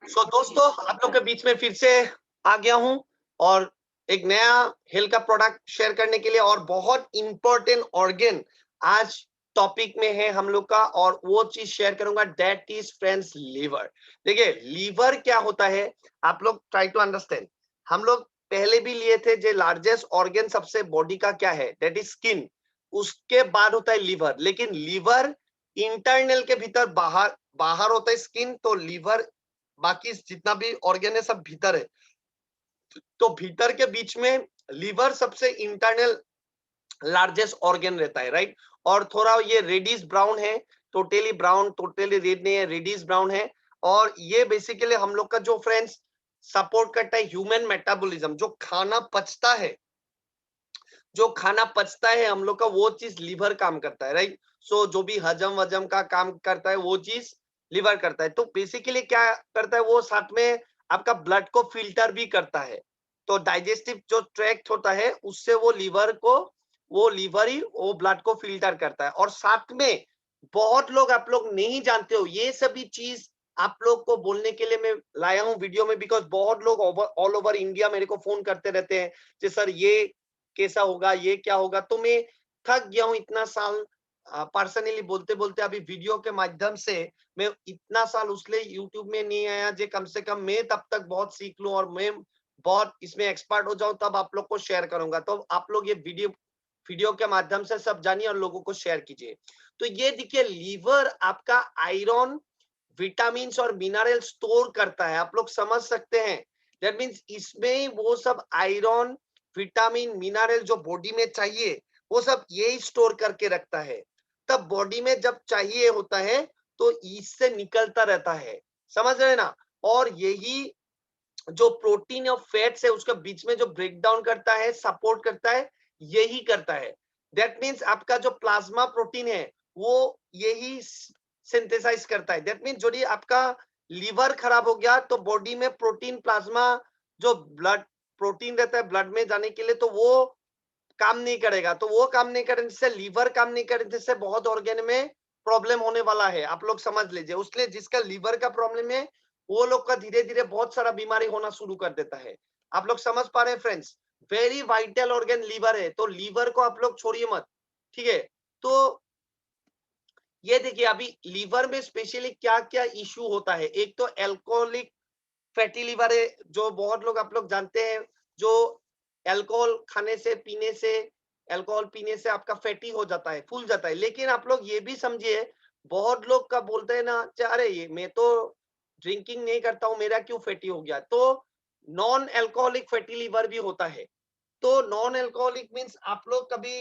दोस्तों आप लोग के बीच में फिर से आ गया हूं और एक नया हेल्थ का प्रोडक्ट शेयर करने के लिए और बहुत इंपॉर्टेंट ऑर्गन आज टॉपिक में है हम लोग का और वो चीज शेयर करूंगा दैट इज फ्रेंड्स लीवर। देखिए लीवर क्या होता है आप लोग ट्राई टू अंडरस्टैंड। हम लोग पहले भी लिए थे जो लार्जेस्ट ऑर्गन सबसे बॉडी का क्या है दैट इज स्किन। उसके बाद होता है लीवर, लेकिन लीवर इंटरनल के भीतर बाहर बाहर होता है स्किन, तो लीवर बाकी जितना भी ऑर्गन है सब भीतर है। तो भीतर के बीच में लीवर सबसे इंटरनल लार्जेस्ट ऑर्गन रहता है, राइट। और थोड़ा ये रेडिश ब्राउन है, टोटली ब्राउन, टोटली रेड नहीं है, रेडिश ब्राउन है। और ये बेसिकली हम लोग का जो फ्रेंड्स सपोर्ट करता है ह्यूमन मेटाबॉलिज्म, जो खाना पचता है, जो खाना पचता है हम लोग का वो चीज लीवर काम करता है, राइट। सो जो भी हजम वजम का काम करता है वो चीज लीवर करता है। तो बेसिकली क्या करता है वो साथ में आपका ब्लड को फिल्टर भी करता है। तो डाइजेस्टिव जो ट्रैक्ट होता है उससे वो लीवर ही वो ब्लड को फिल्टर करता है। और साथ में बहुत लोग आप लोग नहीं जानते हो ये सभी चीज आप लोग को बोलने के लिए मैं लाया हूँ वीडियो में, बिकॉज बहुत लोग ऑल ओवर इंडिया मेरे को फोन करते रहते हैं कि सर ये कैसा होगा, ये क्या होगा। तो मैं थक गया हूँ इतना साल पर्सनली बोलते बोलते। अभी वीडियो के माध्यम से मैं इतना साल उसलिए यूट्यूब में नहीं आया जे कम से कम मैं तब तक बहुत सीख लूं और मैं बहुत इसमें एक्सपर्ट हो जाऊं, तब आप लोग को शेयर करूंगा। तो आप लोग ये वीडियो वीडियो के माध्यम से सब जानिए और लोगों को शेयर कीजिए। तो ये देखिए लीवर आपका आयरन, विटामिन और मिनरल स्टोर करता है, आप लोग समझ सकते हैं। दैट मीन्स इसमें वो सब आयरन, विटामिन, मिनरल जो बॉडी में चाहिए वो सब यही स्टोर करके रखता है। तब बॉडी में जब चाहिए होता है तो इससे निकलता रहता है, समझ रहे हैं ना। और यही जो प्रोटीन और फैट्स है उसके बीच में जो ब्रेक डाउन करता है, सपोर्ट करता है, यही करता है। दैट मीन्स आपका जो प्लाज्मा प्रोटीन है वो यही सिंथेसाइज करता है। दैट मीन्स जो आपका लीवर खराब हो गया तो बॉडी में प्रोटीन प्लाज्मा जो ब्लड प्रोटीन रहता है ब्लड में जाने के लिए, तो वो काम नहीं करेगा। तो वो काम नहीं करने से लीवर काम नहीं करने से बहुत ऑर्गन में प्रॉब्लम होने वाला है, आप लोग समझ लीजिए। उसलिए जिसका लीवर का प्रॉब्लम है वो लोग का धीरे धीरे बहुत सारा बीमारी होना शुरू कर देता है। आप लोग समझ पा रहे हैं friends. Very vital organ liver है, तो लीवर को आप लोग छोड़िए मत, ठीक है। तो ये देखिए अभी लीवर में स्पेशली क्या क्या इश्यू होता है। एक तो एल्कोहलिक फैटी लिवर है, जो बहुत लोग आप लोग जानते हैं, जो अल्कोहल खाने से पीने से, अल्कोहल पीने से आपका फैटी हो जाता है, फूल जाता है। लेकिन आप लोग ये भी समझिए बहुत लोग का बोलते हैं ना, अरे ये मैं तो ड्रिंकिंग नहीं करता हूँ मेरा क्यों फैटी हो गया। तो नॉन अल्कोहलिक फैटी लिवर भी होता है। तो नॉन अल्कोहलिक मीन्स आप लोग कभी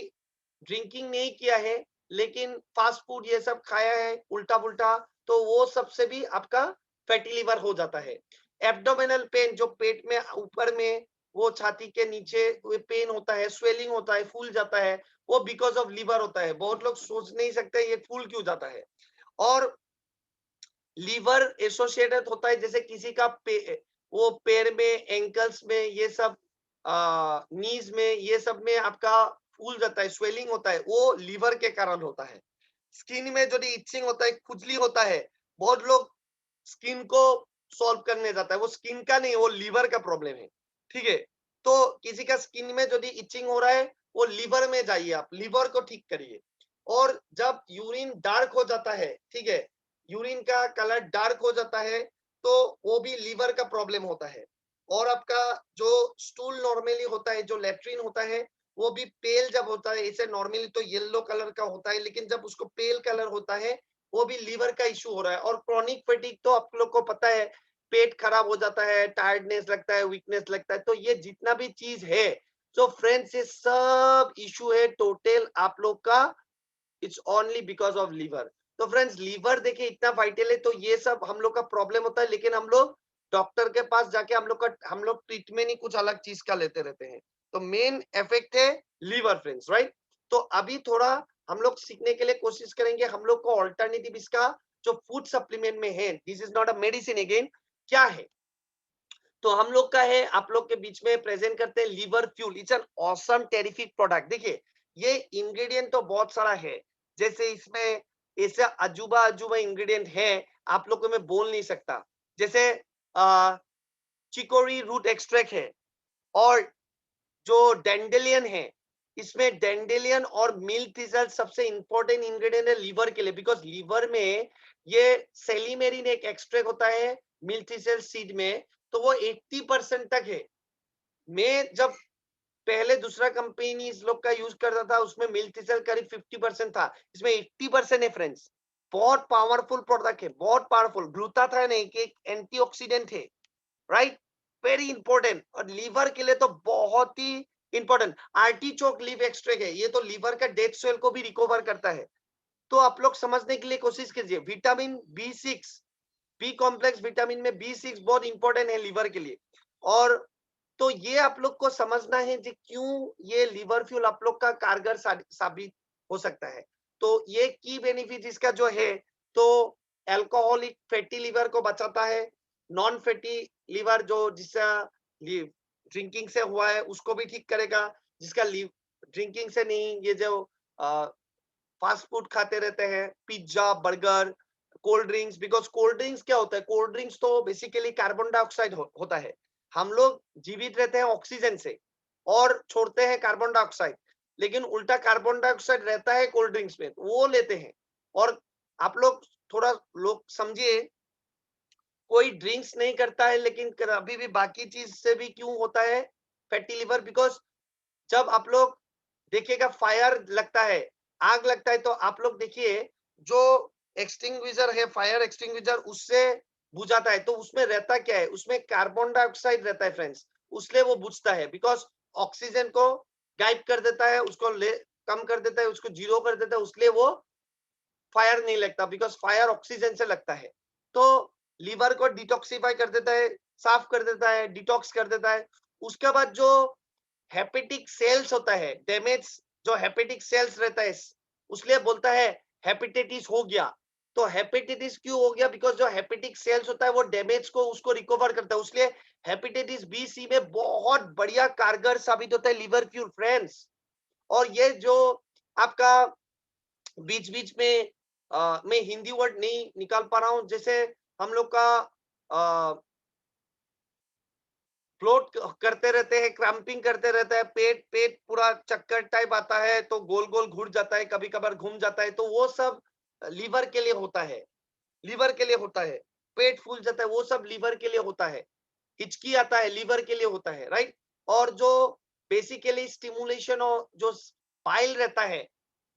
ड्रिंकिंग नहीं किया है लेकिन फास्ट फूड ये सब खाया है उल्टा पुल्टा, तो वो सबसे भी आपका फैटी लिवर हो जाता है। एब्डोमिनल पेन, जो पेट में ऊपर में वो छाती के नीचे वो पेन होता है, स्वेलिंग होता है, फूल जाता है, वो बिकॉज ऑफ लीवर होता है। बहुत लोग सोच नहीं सकते ये फूल क्यों जाता है। और लीवर एसोसिएटेड होता है जैसे किसी का वो पैर में, एंकल्स में, ये सब नीज में, ये सब में आपका फूल जाता है, स्वेलिंग होता है, वो लीवर के कारण होता है। स्किन में जो इचिंग होता है, खुजली होता है, बहुत लोग स्किन को सॉल्व करने जाता है, वो स्किन का नहीं वो लीवर का प्रॉब्लम है, ठीक है। तो किसी का स्किन में जो इचिंग हो रहा है वो लीवर में जाइए, आप लीवर को ठीक करिए। और जब यूरिन डार्क हो जाता है, ठीक है, यूरिन का कलर डार्क हो जाता है तो वो भी लीवर का प्रॉब्लम होता है। और आपका जो स्टूल नॉर्मली होता है, जो लेट्रिन होता है, वो भी पेल जब होता है, इसे नॉर्मली तो येलो कलर का होता है, लेकिन जब उसको पेल कलर होता है वो भी लीवर का इश्यू हो रहा है। और क्रॉनिक फैटिग तो आप लोग को पता है, पेट खराब हो जाता है, टायर्डनेस लगता है, वीकनेस लगता है। तो ये जितना भी चीज है, तो फ्रेंड्स ये सब इश्यू है टोटल आप लोग का, it's only because of liver. तो फ्रेंड्स लीवर देखिए इतना वाइटल है, तो ये सब हम लोग का प्रॉब्लम होता है, लेकिन हम लोग डॉक्टर के पास जाके हम लोग ट्रीटमेंट ही कुछ अलग चीज का लेते रहते हैं। तो मेन इफेक्ट है लीवर फ्रेंड्स, राइट। तो अभी थोड़ा हम लोग सीखने के लिए कोशिश करेंगे, हम लोग को ऑल्टरनेटिव इसका जो फूड सप्लीमेंट में है, this is not a medicine again, क्या है। तो हम लोग का है, आप लोग के बीच में प्रेजेंट करते हैं liver fuel. It's an awesome terrific product. देखिए ये इंग्रेडिएंट तो बहुत सारा है, जैसे इसमें ऐसा अजूबा अजूबा इंग्रेडिएंट है आप लोग को मैं बोल नहीं सकता। जैसे चिकोरी रूट एक्सट्रैक्ट है, और जो डेंडेलियन है, इसमें डेंडेलियन और मिल्क टीजल सबसे इंपॉर्टेंट इंग्रेडिएंट है लीवर के लिए, बिकॉज लीवर में ये सेलिमेरिन एक एक्सट्रैक्ट होता है मिल्क टीजल सीड में, तो वो 80% तक है। मैं जब पहले दूसरा कंपनी इस लोग का यूज करता था, उसमें मिल्क टीजल करीब 50% था, इसमें 80% है फ्रेंड्स। बहुत पावरफुल प्रोडक्ट है, बहुत पावरफुल। ग्लूटाथायोन एक एंटीऑक्सीडेंट है, राइट, वेरी इंपॉर्टेंट, और लीवर के लिए तो बहुत ही इंपॉर्टेंट। आर्टिचोक लीव एक्सट्रैक्ट है, ये तो लीवर का डेड सेल को भी रिकवर करता है। तो आप लोग समझने के लिए कोशिश कीजिए, vitamin B6, B complex vitamin में B6 बहुत इंपॉर्टेंट है लीवर के लिए। और तो ये आप लोग को समझना है कि क्यों ये लीवर फ्यूल आप लोग का कारगर साबित हो सकता है। तो ये की बेनिफिट इसका जो है, तो अल्कोहलिक फैटी लीवर को बचाता है, नॉन फैटी लीवर जो जिसका ड्रिंकिंग से हुआ है उसको भी ठीक करेगा, जिसका ड्रिंकिंग से नहीं, ये जो फास्ट फूड खाते रहते हैं, pizza, burger, cold drinks, because cold drinks क्या होता है, कोल्ड ड्रिंक्स तो बेसिकली कार्बन डाइऑक्साइड होता है। हम लोग जीवित रहते हैं ऑक्सीजन से और छोड़ते हैं कार्बन डाइऑक्साइड, लेकिन उल्टा कार्बन डाइऑक्साइड रहता है कोल्ड ड्रिंक्स में, वो लेते हैं। और आप लोग थोड़ा लोग समझिए, कोई ड्रिंक्स नहीं करता है लेकिन अभी भी बाकी चीज से भी क्यों होता है फैटी लिवर, बिकॉज जब आप लोग देखिएगा फायर लगता है, आग लगता है, तो आप लोग देखिए जो एक्सटिंग्विशर है, फायर एक्सटिंग्विशर, उससे बुझाता है, तो उसमें रहता क्या है, उसमें कार्बन डाइऑक्साइड रहता है फ्रेंड्स, उसलिए वो बुझता है, बिकॉज ऑक्सीजन को गायब कर देता है, उसको कम कर देता है, उसको जीरो कर देता है, उसलिए वो फायर नहीं लगता, बिकॉज फायर ऑक्सीजन से लगता है। तो लीवर को डिटॉक्सिफाई कर देता है, साफ कर देता है, डिटॉक्स कर देता है। उसके बाद जो हेपेटिक सेल्स होता है, डैमेज जो हेपेटिक सेल्स रहता है, उसलिए बोलता है हेपेटाइटिस हो गया। तो हेपेटाइटिस क्यों हो गया, बिकॉज जो हेपेटिक सेल्स होता है वो डैमेज को उसको रिकवर करता है, इसलिए हेपेटाइटिस B, C में बहुत बढ़िया कारगर साबित होता है लीवर फ्यूल फ्रेंड्स। और ये जो आपका बीच बीच में मैं हिंदी वर्ड नहीं निकाल पा रहा हूं, जैसे हम लोग का फ्लोट करते रहते हैं, क्रैम्पिंग करते रहता है, पेट पेट पूरा चक्कर टाइप आता है, तो गोल गोल घूर जाता है, कभी कभार घूम जाता है, तो वो सब लीवर के लिए होता है, लीवर के लिए होता है। पेट फूल जाता है, वो सब लीवर के लिए होता है। हिचकी आता है, लीवर के लिए होता है, राइट। और जो बेसिकली स्टिमुलेशन और जो बाइल रहता है,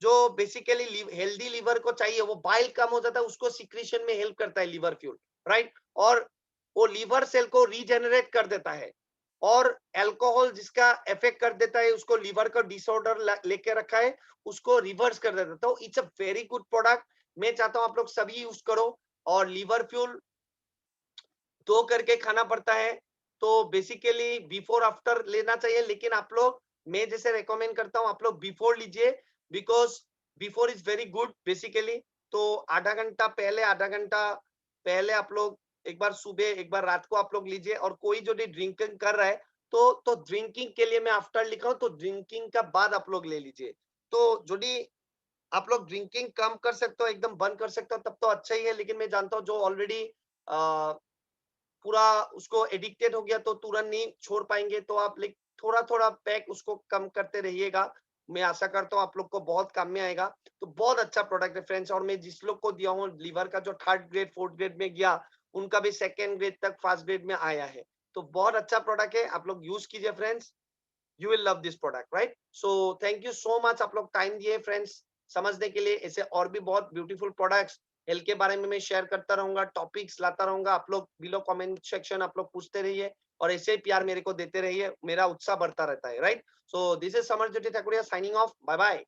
जो बेसिकली हेल्दी लीवर को चाहिए, वो बाइल कम हो जाता है, उसको सिक्रीशन में हेल्प करता है लीवर फ्यूल, राइट। और वो लीवर सेल को रीजेनरेट कर देता है। और अल्कोहल जिसका इफेक्ट कर देता है, उसको लीवर का डिसऑर्डर लेके रखा है, उसको रिवर्स कर देता है। तो it's a very good product, मैं चाहता हूं आप लोग सभी यूज करो। और लीवर फ्यूल धो करके खाना पड़ता है, तो बेसिकली बिफोर आफ्टर लेना चाहिए, लेकिन आप लोग, मैं जैसे रेकमेंड करता हूं आप लोग बिफोर लीजिए, because before is very good basically. तो आधा घंटा पहले, आधा घंटा पहले आप लोग एक बार सुबह, एक बार रात को आप लोग लीजिए। और कोई जो भी ड्रिंकिंग कर रहा है, तो ड्रिंकिंग के लिए मैं आफ्टर लिखा हूं, तो ड्रिंकिंग का बाद आप लोग ले लीजिए। तो जो भी आप लोग ड्रिंकिंग कम कर सकते हो, एकदम बंद कर सकते हो, तब तो अच्छा ही है। लेकिन मैं जानता हूँ जो ऑलरेडी पूरा उसको एडिक्टेड हो गया, तो तुरंत नहीं छोड़ पाएंगे, तो आप लाइक थोड़ा थोड़ा पैक उसको कम करते रहिएगा। मैं आशा करता हूँ आप लोग को बहुत काम में आएगा। तो बहुत अच्छा प्रोडक्ट है फ्रेंड्स। और मैं जिस लोग को दिया हूँ लीवर का, जो 3rd ग्रेड 4th ग्रेड में गया, उनका भी 2nd ग्रेड तक 1st ग्रेड में आया है। तो बहुत अच्छा प्रोडक्ट है, आप लोग यूज कीजिए friends, you will love this product, right. So thank you so much, आप लोग टाइम दिए फ्रेंड्स समझने के लिए। ऐसे और भी बहुत ब्यूटीफुल प्रोडक्ट्स हेल्थ के बारे में मैं शेयर करता रहूंगा, टॉपिक्स लाता रहूंगा। आप लोग बिलो कमेंट सेक्शन आप लोग पूछते रहिए, और ऐसे ही प्यार मेरे को देते रहिए, मेरा उत्साह बढ़ता रहता है, right. So this is Samar Jyoti Thakuria signing off, bye bye.